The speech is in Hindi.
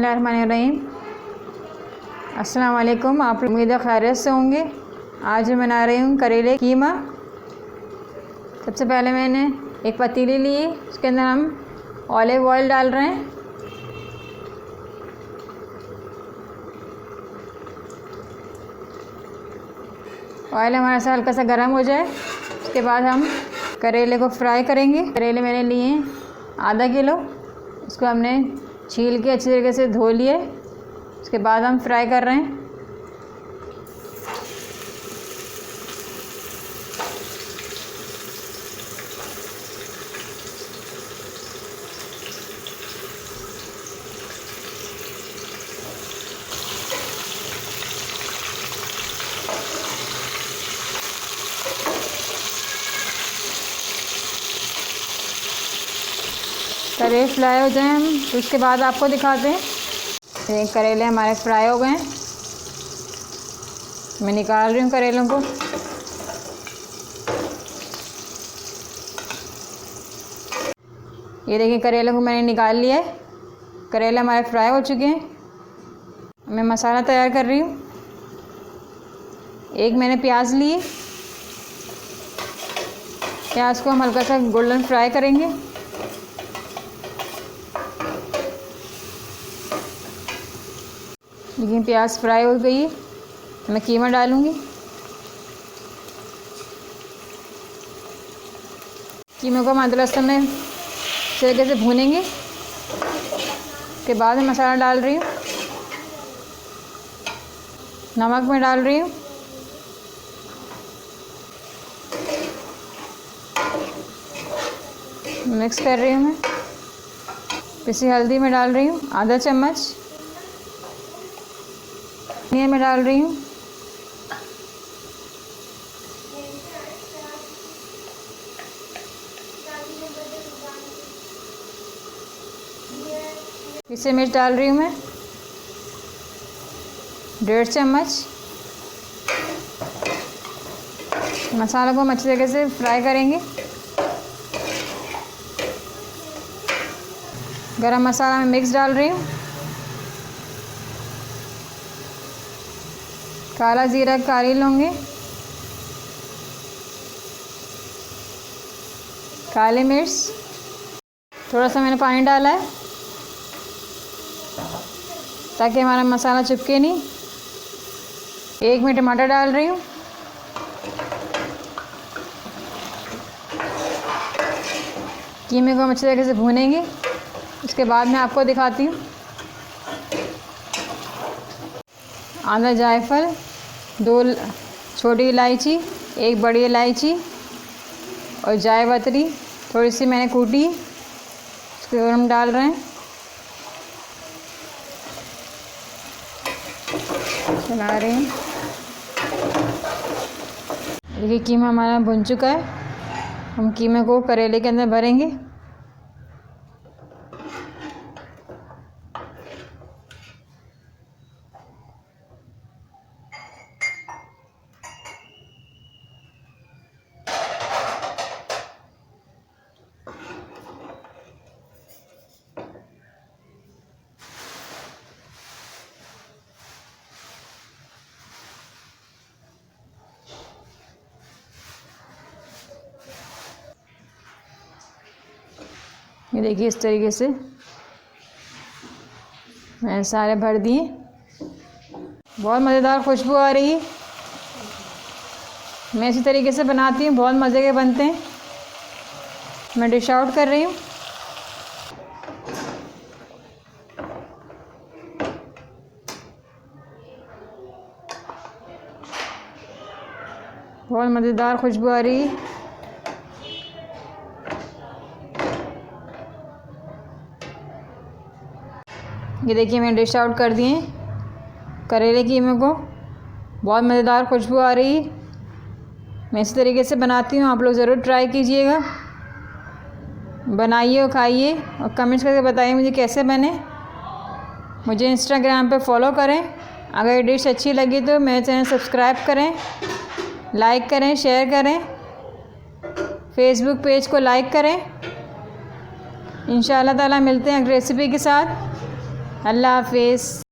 बिस्मिल्लाहिर्रहमानिर्रहीम। अस्सलाम वालेकुम। आप उम्मीद है खैरियत से होंगे। आज मैं बना रही हूँ करेले कीमा। सबसे पहले मैंने एक पतीली ली, उसके अंदर हम ऑलिव ऑयल डाल रहे हैं। ऑयल हमारा सा हल्का सा गर्म हो जाए, उसके बाद हम करेले को फ्राई करेंगे। करेले मैंने लिए हैं आधा किलो, इसको हमने छील के अच्छी तरीके से धो लिए, उसके बाद हम फ्राई कर रहे हैं। करेले फ्राई हो जाए हम तो उसके बाद आपको दिखाते हैं। ये करेले हमारे फ्राई हो गए हैं, मैं निकाल रही हूँ करेलों को। ये देखिए करेलों को मैंने निकाल लिया है। करेले हमारे फ्राई हो चुके हैं। मैं मसाला तैयार कर रही हूँ। एक मैंने प्याज लिए, प्याज को हम हल्का सा गोल्डन फ्राई करेंगे। देखिए प्याज फ्राई हो गई है, मैं कीमा डालूँगी। कीमे को हम अदरक लहसुन में अच्छे तरीके से भूनेंगे। उसके बाद मैं मसाला डाल रही हूँ। नमक मैं डाल रही हूँ, मिक्स कर रही हूँ मैं। पिसी हल्दी मैं डाल रही हूँ आधा चम्मच, ये मैं डाल रही हूँ। पिसी मिर्च डाल रही हूँ मैं 1.5 चम्मच। मसाला को हम अच्छी तरीके से फ्राई करेंगे। गरम मसाला में मिक्स डाल रही हूँ, काला जीरा, काली लौंगे, काली मिर्च, थोड़ा सा मैंने पानी डाला है ताकि हमारा मसाला चिपके नहीं। एक मैं टमाटर डाल रही हूँ। कीमे को हम अच्छे तरीके से भूनेंगे, उसके बाद मैं आपको दिखाती हूँ। आधा जायफल, 2 छोटी इलायची, 1 बड़ी इलायची और जायपत्री थोड़ी सी मैंने कूटी, उसको हम डाल रहे हैं। चला रहे हैं। देखिए कीमा हमारा भुन चुका है। हम कीमे को करेले के अंदर भरेंगे। ये देखिए इस तरीके से मैंने सारे भर दिए। बहुत मज़ेदार खुशबू आ रही है। मैं इसी तरीके से बनाती हूँ, बहुत मज़े के बनते हैं। मैं डिश आउट कर रही हूँ। बहुत मज़ेदार खुशबू आ रही है। ये देखिए मैंने डिश आउट कर दिए करेले कीमे को। बहुत मज़ेदार खुशबू आ रही है। मैं इसी तरीके से बनाती हूँ, आप लोग ज़रूर ट्राई कीजिएगा, बनाइए और खाइए और कमेंट्स करके बताइए मुझे कैसे बने। मुझे इंस्टाग्राम पे फॉलो करें। अगर ये डिश अच्छी लगी तो मेरे चैनल सब्सक्राइब करें, लाइक करें, शेयर करें, फेसबुक पेज को लाइक करें। इंशाअल्लाह ताला मिलते हैं अगली रेसिपी के साथ। अल्लाह हाफिज़।